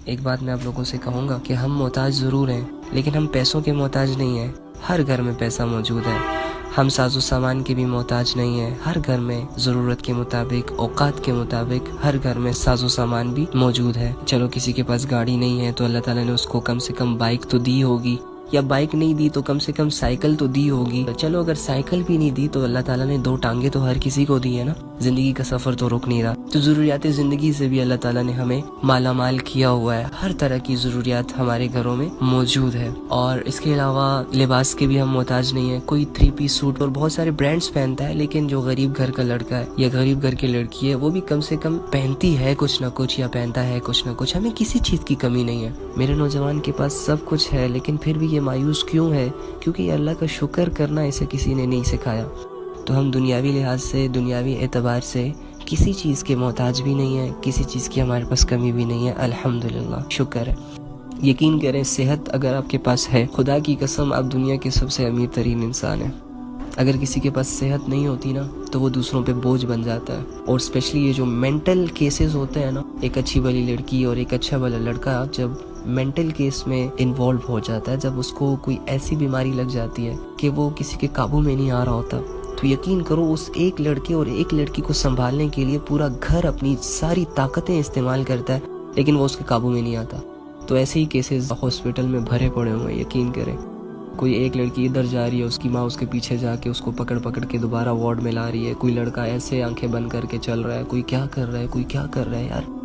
ایک بات میں آپ لوگوں سے کہوں گا کہ ہم محتاج ضرور ہیں، لیکن ہم پیسوں کے محتاج نہیں ہیں۔ ہر گھر میں پیسہ موجود ہے۔ ہم ساز و سامان کے بھی محتاج نہیں ہیں۔ ہر گھر میں ضرورت کے مطابق، اوقات کے مطابق ہر گھر میں ساز و سامان بھی موجود ہے۔ چلو کسی کے پاس گاڑی نہیں ہے تو اللہ تعالیٰ نے اس کو کم سے کم بائک تو دی ہوگی، یا بائک نہیں دی تو کم سے کم سائیکل تو دی ہوگی۔ چلو اگر سائیکل بھی نہیں دی تو اللہ تعالیٰ نے 2 ٹانگیں تو ہر کسی کو دی ہے نا۔ زندگی کا سفر تو رک نہیں رہا، تو ضروریات زندگی سے بھی اللہ تعالیٰ نے ہمیں مالا مال کیا ہوا ہے۔ ہر طرح کی ضروریات ہمارے گھروں میں موجود ہے، اور اس کے علاوہ لباس کے بھی ہم محتاج نہیں ہیں۔ کوئی 3 پیس سوٹ اور بہت سارے برانڈز پہنتا ہے، لیکن جو غریب گھر کا لڑکا ہے یا غریب گھر کی لڑکی ہے وہ بھی کم سے کم پہنتی ہے کچھ نہ کچھ، یا پہنتا ہے کچھ نہ کچھ۔ ہمیں کسی چیز کی کمی نہیں ہے۔ میرے نوجوان کے پاس سب کچھ ہے، لیکن پھر بھی یہ مایوس کیوں ہے؟ کیونکہ یہ اللہ کا شکر کرنا اسے کسی نے نہیں سکھایا۔ تو ہم دنیاوی لحاظ سے، دنیاوی اعتبار سے کسی چیز کے محتاج بھی نہیں ہے، کسی چیز کی ہمارے پاس کمی بھی نہیں ہے، الحمدللہ، شکر ہے۔ یقین کریں، صحت اگر آپ کے پاس ہے، خدا کی قسم آپ دنیا کے سب سے امیر ترین انسان ہیں۔ اگر کسی کے پاس صحت نہیں ہوتی نا تو وہ دوسروں پہ بوجھ بن جاتا ہے، اور اسپیشلی یہ جو مینٹل کیسز ہوتے ہیں نا، ایک اچھی والی لڑکی اور ایک اچھا والا لڑکا جب مینٹل کیس میں انوالو ہو جاتا ہے، جب اس کو کوئی ایسی بیماری لگ جاتی ہے کہ وہ کسی کے قابو میں نہیں آ رہا ہوتا، تو یقین کرو اس ایک لڑکے اور ایک لڑکی کو سنبھالنے کے لیے پورا گھر اپنی ساری طاقتیں استعمال کرتا ہے، لیکن وہ اس کے قابو میں نہیں آتا۔ تو ایسے ہی کیسز ہاسپٹل میں بھرے پڑے ہوئے ہیں، یقین کریں۔ کوئی ایک لڑکی ادھر جا رہی ہے، اس کی ماں اس کے پیچھے جا کے اس کو پکڑ پکڑ کے دوبارہ وارڈ میں لا رہی ہے، کوئی لڑکا ایسے آنکھیں بند کر کے چل رہا ہے، کوئی کیا کر رہا ہے، کوئی کیا کر رہا ہے۔ یار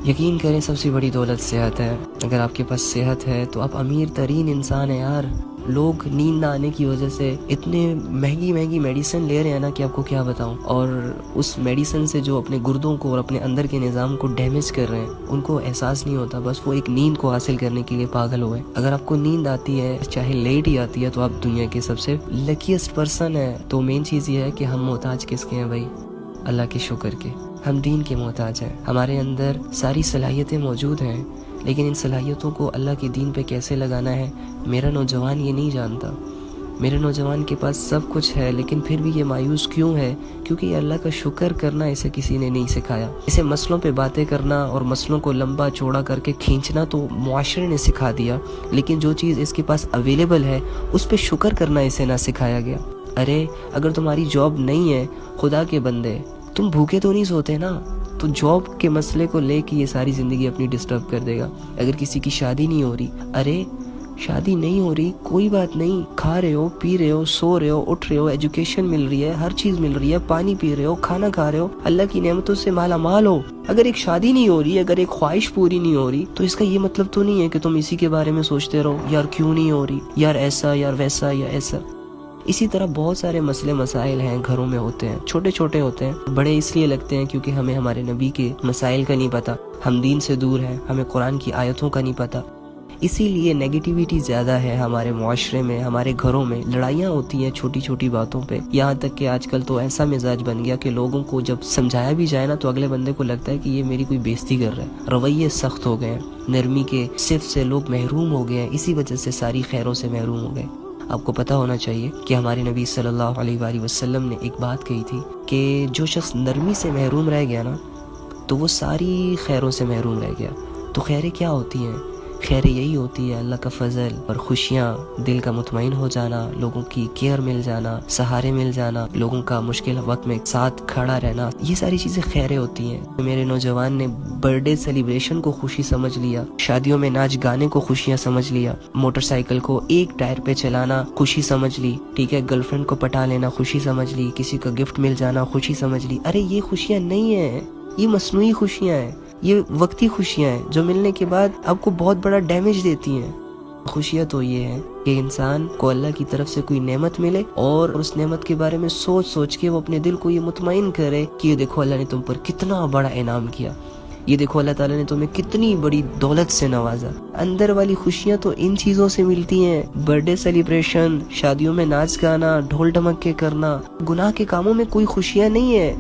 یقین کریں، سب سے بڑی دولت صحت ہے۔ اگر آپ کے پاس صحت ہے تو آپ امیر ترین انسان ہیں یار۔ لوگ نیند نہ آنے کی وجہ سے اتنے مہنگی میڈیسن لے رہے ہیں نا کہ آپ کو کیا بتاؤں، اور اس میڈیسن سے جو اپنے گردوں کو اور اپنے اندر کے نظام کو ڈیمیج کر رہے ہیں، ان کو احساس نہیں ہوتا، بس وہ ایک نیند کو حاصل کرنے کے لیے پاگل ہوئے۔ اگر آپ کو نیند آتی ہے، چاہے لیٹ ہی آتی ہے، تو آپ دنیا کے سب سے لکیسٹ پرسن ہیں۔ تو مین چیز یہ ہے کہ ہم محتاج کس کے ہیں بھائی؟ اللہ کے شکر کے۔ ہم دین کے محتاج ہیں۔ ہمارے اندر ساری صلاحیتیں موجود ہیں، لیکن ان صلاحیتوں کو اللہ کے دین پہ کیسے لگانا ہے میرا نوجوان یہ نہیں جانتا۔ میرے نوجوان کے پاس سب کچھ ہے، لیکن پھر بھی یہ مایوس کیوں ہے؟ کیونکہ یہ اللہ کا شکر کرنا اسے کسی نے نہیں سکھایا۔ اسے مسئلوں پہ باتیں کرنا اور مسئلوں کو لمبا چوڑا کر کے کھینچنا تو معاشرے نے سکھا دیا، لیکن جو چیز اس کے پاس اویلیبل ہے اس پہ شکر کرنا اسے نہ سکھایا گیا۔ ارے اگر تمہاری جاب نہیں ہے، خدا کے بندے تم بھوکے تو نہیں سوتے نا، تو جاب کے مسئلے کو لے کے یہ ساری زندگی اپنی ڈسٹرب کر دے گا۔ اگر کسی کی شادی نہیں ہو رہی، ارے شادی نہیں ہو رہی کوئی بات نہیں، کھا رہے ہو، پی رہے ہو، سو رہے ہو، اٹھ رہے ہو، ایجوکیشن مل رہی ہے، ہر چیز مل رہی ہے، پانی پی رہے ہو، کھانا کھا رہے ہو، اللہ کی نعمتوں سے مالا مال ہو۔ اگر ایک شادی نہیں ہو رہی، اگر ایک خواہش پوری نہیں ہو رہی، تو اس کا یہ مطلب تو نہیں ہے کہ تم اسی کے بارے میں سوچتے رہو، یار کیوں نہیں ہو رہی، یار ایسا، یار ویسا، یا ایسا۔ اسی طرح بہت سارے مسئلے مسائل ہیں گھروں میں ہوتے ہیں، چھوٹے چھوٹے ہوتے ہیں، بڑے اس لیے لگتے ہیں کیونکہ ہمیں ہمارے نبی کے مسائل کا نہیں پتا، ہم دین سے دور ہیں، ہمیں قرآن کی آیتوں کا نہیں پتا، اسی لیے نیگیٹیویٹی زیادہ ہے ہمارے معاشرے میں، ہمارے گھروں میں لڑائیاں ہوتی ہیں چھوٹی چھوٹی باتوں پہ، یہاں تک کہ آج کل تو ایسا مزاج بن گیا کہ لوگوں کو جب سمجھایا بھی جائے نا تو اگلے بندے کو لگتا ہے کہ یہ میری کوئی بےزتی کر رہا ہے۔ رویے سخت ہو گئے ہیں، نرمی کے صف سے لوگ محروم ہو گئے ہیں، اسی وجہ سے ساری خیروں سے محروم ہو گئے۔ آپ کو پتہ ہونا چاہیے کہ ہمارے نبی صلی اللہ علیہ وآلہ وسلم نے ایک بات کہی تھی کہ جو شخص نرمی سے محروم رہ گیا نا تو وہ ساری خیروں سے محروم رہ گیا۔ تو خیریں کیا ہوتی ہیں؟ خیریں یہی ہوتی ہے اللہ کا فضل اور خوشیاں، دل کا مطمئن ہو جانا، لوگوں کی کیئر مل جانا، سہارے مل جانا، لوگوں کا مشکل وقت میں ساتھ کھڑا رہنا، یہ ساری چیزیں خیریں ہوتی ہیں۔ میرے نوجوان نے برتھ ڈے سیلیبریشن کو خوشی سمجھ لیا، شادیوں میں ناچ گانے کو خوشیاں سمجھ لیا، موٹر سائیکل کو ایک ٹائر پہ چلانا خوشی سمجھ لی، ٹھیک ہے، گرل فرینڈ کو پٹا لینا خوشی سمجھ لی، کسی کا گفٹ مل جانا خوشی سمجھ لی۔ ارے یہ خوشیاں نہیں ہیں، یہ مصنوعی خوشیاں ہیں، یہ وقتی خوشیاں ہیں جو ملنے کے بعد آپ کو بہت بڑا ڈیمیج دیتی ہیں۔ خوشیاں تو یہ ہے کہ انسان کو اللہ کی طرف سے کوئی نعمت ملے اور اس نعمت کے بارے میں سوچ سوچ کے وہ اپنے دل کو یہ مطمئن کرے کہ یہ دیکھو اللہ نے تم پر کتنا بڑا انعام کیا، یہ دیکھو اللہ تعالیٰ نے تمہیں کتنی بڑی دولت سے نوازا۔ اندر والی خوشیاں تو ان چیزوں سے ملتی ہیں، برتھ ڈے سیلیبریشن، شادیوں میں ناچ گانا، ڈھول ڈھمکے کرنا۔ گناہ کے کاموں میں کوئی خوشیاں نہیں ہے،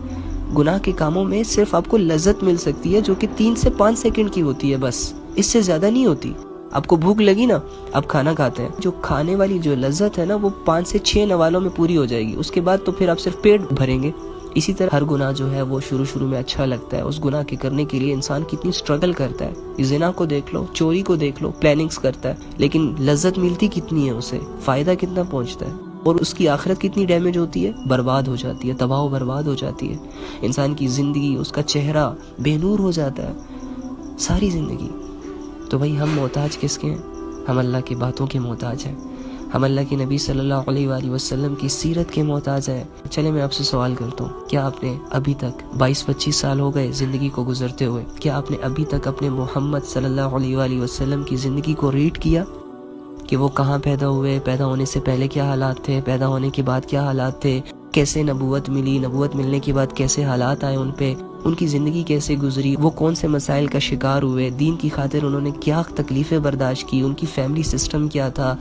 گناہ کے کاموں میں صرف آپ کو لذت مل سکتی ہے جو کہ 3 سے 5 سیکنڈ کی ہوتی ہے، بس اس سے زیادہ نہیں ہوتی۔ آپ کو بھوک لگی نا، آپ کھانا کھاتے ہیں، جو کھانے والی جو لذت ہے نا وہ 5 سے 6 نوالوں میں پوری ہو جائے گی، اس کے بعد تو پھر آپ صرف پیٹ بھریں گے، اسی طرح ہر گناہ جو ہے وہ شروع میں اچھا لگتا ہے، اس گناہ کے کرنے کے لیے انسان کتنی سٹرگل کرتا ہے۔ زنا کو دیکھ لو، چوری کو دیکھ لو، پلاننگز کرتا ہے، لیکن لذت ملتی کتنی ہے، اسے فائدہ کتنا پہنچتا ہے، اور اس کی آخرت کتنی ڈیمیج ہوتی ہے، برباد ہو جاتی ہے، تباہ و برباد ہو جاتی ہے۔ انسان کی زندگی، اس کا چہرہ بے نور ہو جاتا ہے ساری زندگی۔ تو بھائی ہم محتاج کس کے ہیں؟ ہم اللہ کی باتوں کے محتاج ہیں، ہم اللہ کے نبی صلی اللہ علیہ وآلہ وسلم کی سیرت کے محتاج ہیں۔ چلے میں آپ سے سوال کرتا ہوں، کیا آپ نے ابھی تک 22-25 سال ہو گئے زندگی کو گزرتے ہوئے، کیا آپ نے ابھی تک اپنے محمد صلی اللہ علیہ وآلہ وسلم کی زندگی کو ریٹ کیا کہ وہ کہاں پیدا ہوئے، پیدا ہونے سے پہلے کیا حالات تھے، پیدا ہونے کے بعد کیا حالات تھے، کیسے نبوت ملی، نبوت ملنے کے بعد کیسے حالات آئے ان پہ، ان کی زندگی کیسے گزری، وہ کون سے مسائل کا شکار ہوئے، دین کی خاطر انہوں نے کیا تکلیفیں برداشت کی، ان کی فیملی سسٹم کیا تھا،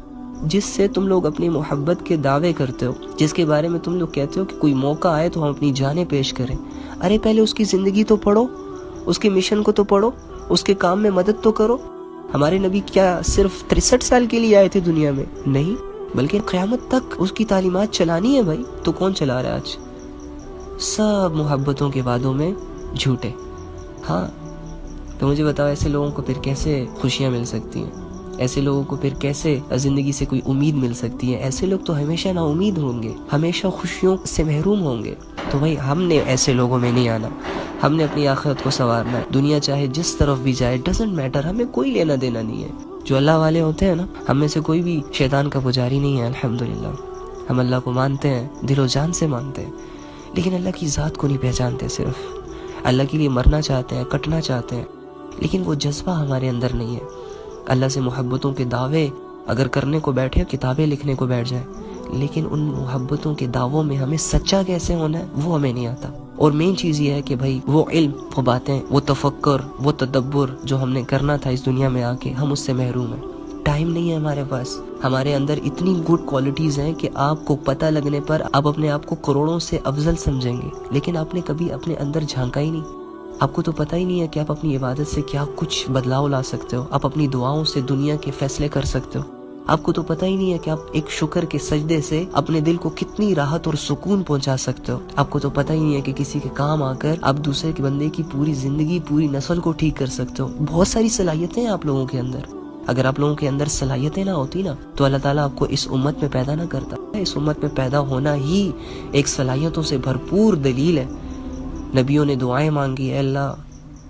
جس سے تم لوگ اپنی محبت کے دعوے کرتے ہو، جس کے بارے میں تم لوگ کہتے ہو کہ کوئی موقع آئے تو ہم اپنی جانیں پیش کریں۔ ارے پہلے اس کی زندگی تو پڑھو، اس کے مشن کو تو پڑھو، اس کے کام میں مدد تو کرو۔ ہمارے نبی کیا صرف 63 سال کے لیے آئے تھے دنیا میں؟ نہیں، بلکہ قیامت تک اس کی تعلیمات چلانی ہے بھائی۔ تو کون چلا رہا ہے آج؟ سب محبتوں کے وعدوں میں جھوٹے۔ ہاں تو مجھے بتاؤ، ایسے لوگوں کو پھر کیسے خوشیاں مل سکتی ہیں؟ ایسے لوگوں کو پھر کیسے زندگی سے کوئی امید مل سکتی ہے؟ ایسے لوگ تو ہمیشہ نا امید ہوں گے، ہمیشہ خوشیوں سے محروم ہوں گے۔ تو بھائی ہم نے ایسے لوگوں میں نہیں آنا، ہم نے اپنی آخرت کو سنوارنا ہے۔ دنیا چاہے جس طرف بھی جائے، ڈزنٹ میٹر، ہمیں کوئی لینا دینا نہیں ہے۔ جو اللہ والے ہوتے ہیں نا، ہم میں سے کوئی بھی شیطان کا پجاری نہیں ہے، الحمدللہ۔ ہم اللہ کو مانتے ہیں، دل و جان سے مانتے ہیں، لیکن اللہ کی ذات کو نہیں پہچانتے، صرف اللہ کے لیے مرنا چاہتے ہیں، کٹنا چاہتے ہیں، لیکن وہ جذبہ ہمارے اندر نہیں ہے۔ اللہ سے محبتوں کے دعوے اگر کرنے کو بیٹھے، کتابیں لکھنے کو بیٹھ جائیں، لیکن ان محبتوں کے دعووں میں ہمیں سچا کیسے ہونا ہے وہ ہمیں نہیں آتا۔ اور مین چیز یہ ہے کہ بھائی وہ علم، وہ باتیں، وہ تفکر، وہ تدبر جو ہم نے کرنا تھا اس دنیا میں آ کے، ہم اس سے محروم ہیں۔ ٹائم نہیں ہے ہمارے پاس۔ ہمارے اندر اتنی گڈ کوالٹیز ہیں کہ آپ کو پتہ لگنے پر آپ اپنے آپ کو کروڑوں سے افضل سمجھیں گے، لیکن آپ نے کبھی اپنے اندر جھانکا ہی نہیں۔ آپ کو تو پتہ ہی نہیں ہے کہ آپ اپنی عبادت سے کیا کچھ بدلاؤ لا سکتے ہو، آپ اپنی دعاؤں سے دنیا کے فیصلے کر سکتے ہو۔ آپ کو تو پتہ ہی نہیں ہے کہ آپ ایک شکر کے سجدے سے اپنے دل کو کتنی راحت اور سکون پہنچا سکتے ہو۔ آپ کو تو پتہ ہی نہیں ہے کہ کسی کے کام آ کر آپ دوسرے کے بندے کی پوری زندگی، پوری نسل کو ٹھیک کر سکتے ہو۔ بہت ساری صلاحیتیں ہیں آپ لوگوں کے اندر۔ اگر آپ لوگوں کے اندر صلاحیتیں نہ ہوتی نا، تو اللہ تعالیٰ آپ کو اس امت میں پیدا نہ کرتا۔ اس امت میں پیدا ہونا ہی ایک صلاحیتوں سے بھرپور دلیل ہے۔ نبیوں نے دعائیں مانگی، اے اللہ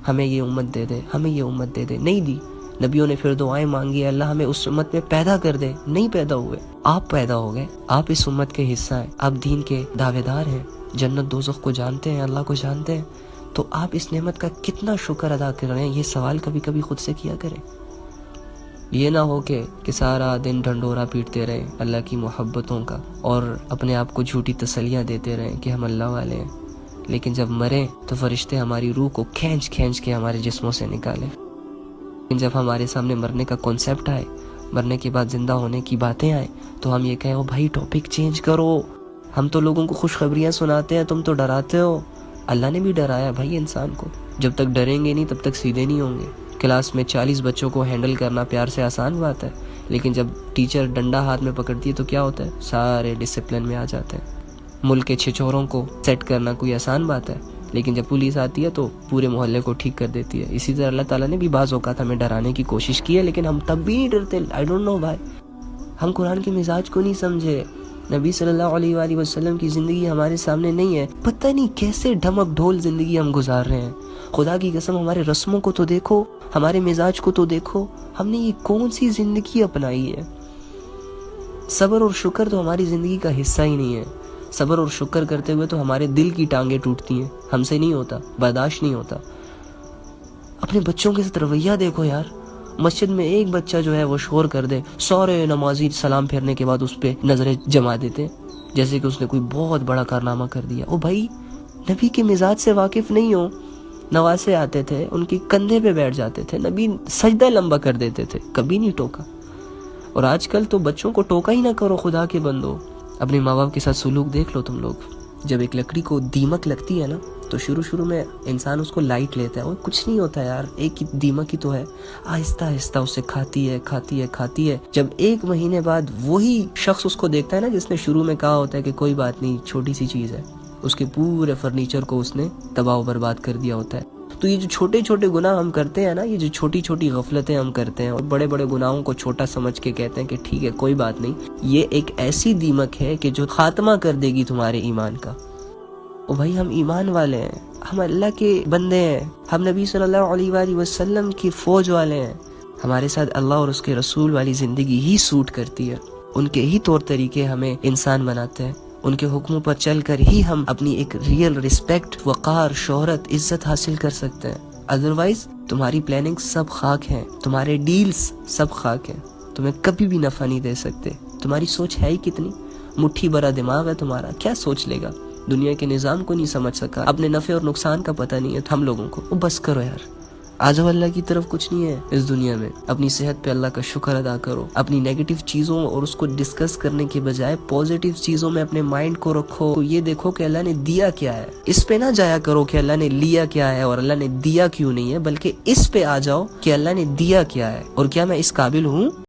ہمیں یہ امت دے دے، ہمیں یہ امت دے دے، نہیں دی۔ نبیوں نے پھر دعائیں مانگی، اے اللہ ہمیں اس امت میں پیدا کر دے، نہیں پیدا ہوئے۔ آپ پیدا ہو گئے، آپ اس امت کے حصہ ہیں، آپ دین کے دعوے دار ہیں، جنت دوزخ کو جانتے ہیں، اللہ کو جانتے ہیں، تو آپ اس نعمت کا کتنا شکر ادا کر رہے ہیں، یہ سوال کبھی کبھی خود سے کیا کریں۔ یہ نہ ہو کہ سارا دن ڈھنڈورا پیٹتے رہے اللہ کی محبتوں کا، اور اپنے آپ کو جھوٹی تسلیاں دیتے رہیں کہ ہم اللہ والے ہیں، لیکن جب مریں تو فرشتے ہماری روح کو کھینچ کھینچ کے ہمارے جسموں سے نکالیں۔ لیکن جب ہمارے سامنے مرنے کا کنسیپٹ آئے، مرنے کے بعد زندہ ہونے کی باتیں آئیں، تو ہم یہ کہیں او بھائی ٹاپک چینج کرو، ہم تو لوگوں کو خوشخبریاں سناتے ہیں، تم تو ڈراتے ہو۔ اللہ نے بھی ڈرایا بھائی انسان کو، جب تک ڈریں گے نہیں تب تک سیدھے نہیں ہوں گے۔ کلاس میں 40 بچوں کو ہینڈل کرنا پیار سے آسان بات ہے، لیکن جب ٹیچر ڈنڈا ہاتھ میں پکڑتی ہے تو کیا ہوتا ہے؟ سارے ڈسپلن میں آ جاتے ہیں۔ ملک کے 6 چوروں کو سیٹ کرنا کوئی آسان بات ہے، لیکن جب پولیس آتی ہے تو پورے محلے کو ٹھیک کر دیتی ہے۔ اسی طرح اللہ تعالیٰ نے بھی بعض اوقات ہمیں ڈرانے کی کوشش کی ہے، لیکن ہم تب بھی نہیں ڈرتے۔ آئی ڈونٹ نو بھائی، ہم قرآن کے مزاج کو نہیں سمجھے۔ نبی صلی اللہ علیہ وآلہ وسلم کی زندگی ہمارے سامنے نہیں ہے، پتہ نہیں کیسے ڈھمک ڈھول زندگی ہم گزار رہے ہیں۔ خدا کی قسم ہمارے رسموں کو تو دیکھو، ہمارے مزاج کو تو دیکھو، ہم نے یہ کون سی زندگی اپنائی ہے۔ صبر اور شکر تو ہماری زندگی کا حصہ ہی نہیں ہے۔ صبر اور شکر کرتے ہوئے تو ہمارے دل کی ٹانگیں ٹوٹتی ہیں، ہم سے نہیں ہوتا، برداشت نہیں ہوتا۔ اپنے بچوں کے ساتھ رویہ دیکھو یار، مسجد میں ایک بچہ جو ہے وہ شور کر دے، سارے نمازی سلام پھیرنے کے بعد اس پہ نظریں جما دیتے جیسے کہ اس نے کوئی بہت بڑا کارنامہ کر دیا۔ او بھائی، نبی کے مزاج سے واقف نہیں ہو۔ نواسے آتے تھے، ان کی کندھے پہ بیٹھ جاتے تھے، نبی سجدہ لمبا کر دیتے تھے، کبھی نہیں ٹوکا۔ اور آج کل تو بچوں کو ٹوکا ہی نہ کرو، خدا کے بندو۔ اپنے ماں باپ کے ساتھ سلوک دیکھ لو تم لوگ۔ جب ایک لکڑی کو دیمک لگتی ہے نا، تو شروع میں انسان اس کو لائٹ لیتا ہے، اور کچھ نہیں ہوتا یار، ایک دیمک ہی تو ہے۔ آہستہ آہستہ اسے کھاتی ہے۔ جب 1 مہینے بعد وہی شخص اس کو دیکھتا ہے نا، جس نے شروع میں کہا ہوتا ہے کہ کوئی بات نہیں، چھوٹی سی چیز ہے، اس کے پورے فرنیچر کو اس نے تباہ و برباد کر دیا ہوتا ہے۔ تو یہ جو چھوٹے چھوٹے گناہ ہم کرتے ہیں نا، یہ جو چھوٹی چھوٹی غفلتیں ہم کرتے ہیں اور بڑے بڑے گناہوں کو چھوٹا سمجھ کے کہتے ہیں کہ ٹھیک ہے کوئی بات نہیں، یہ ایک ایسی دیمک ہے کہ جو خاتمہ کر دے گی تمہارے ایمان کا۔ او بھائی ہم ایمان والے ہیں، ہم اللہ کے بندے ہیں، ہم نبی صلی اللہ علیہ وآلہ وسلم کی فوج والے ہیں، ہمارے ساتھ اللہ اور اس کے رسول والی زندگی ہی سوٹ کرتی ہے، ان کے ہی طور طریقے ہمیں انسان بناتے ہیں، ان کے حکموں پر چل کر ہی ہم اپنی ایک ریئل رسپیکٹ، وقار، شہرت، عزت حاصل کر سکتے ہیں۔ ادروائز تمہاری پلاننگ سب خاک ہیں، تمہارے ڈیلز سب خاک ہیں، تمہیں کبھی بھی نفع نہیں دے سکتے۔ تمہاری سوچ ہے ہی کتنی، مٹھی بھرا دماغ ہے تمہارا، کیا سوچ لے گا؟ دنیا کے نظام کو نہیں سمجھ سکا، اپنے نفع اور نقصان کا پتہ نہیں ہے ہم لوگوں کو۔ وہ بس کرو یار، آ جاؤ، اللہ کی طرف کچھ نہیں ہے اس دنیا میں۔ اپنی صحت پہ اللہ کا شکر ادا کرو، اپنی نیگیٹو چیزوں اور اس کو ڈسکس کرنے کے بجائے پازیٹیو چیزوں میں اپنے مائنڈ کو رکھو، یہ دیکھو کہ اللہ نے دیا کیا ہے، اس پہ نہ جایا کرو کہ اللہ نے لیا کیا ہے اور اللہ نے دیا کیوں نہیں ہے، بلکہ اس پہ آ جاؤ کہ اللہ نے دیا کیا ہے اور کیا میں اس قابل ہوں